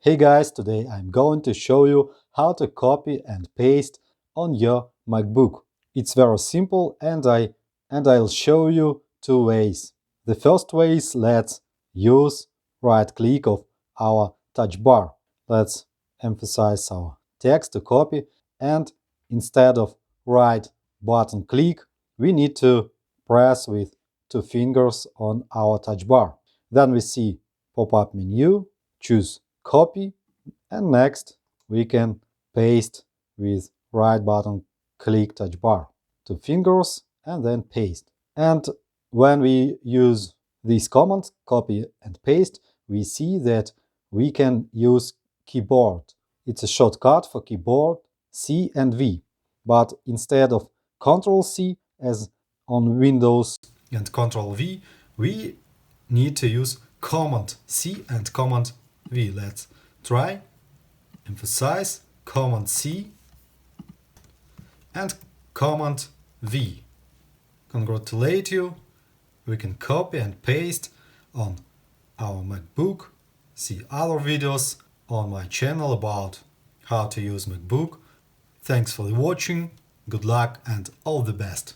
Hey guys, today I'm going to show you how to copy and paste on your MacBook. It's very simple and I'll show you two ways. The first way is let's use right click of our touch bar. Let's emphasize our text to copy, and instead of right button click, we need to press with two fingers on our touch bar. Then we see pop-up menu, choose copy, and next we can paste with right button click touch bar. Two fingers and then paste. And when we use these commands, copy and paste, we see that we can use keyboard. It's a shortcut for keyboard C and V. But instead of Ctrl C as on Windows and Ctrl V, we need to use Command C and Command V. Let's try. Emphasize Command C and Command V. Congratulate you. We can copy and paste on our MacBook. See other videos on my channel about how to use MacBook. Thanks for watching. Good luck and all the best.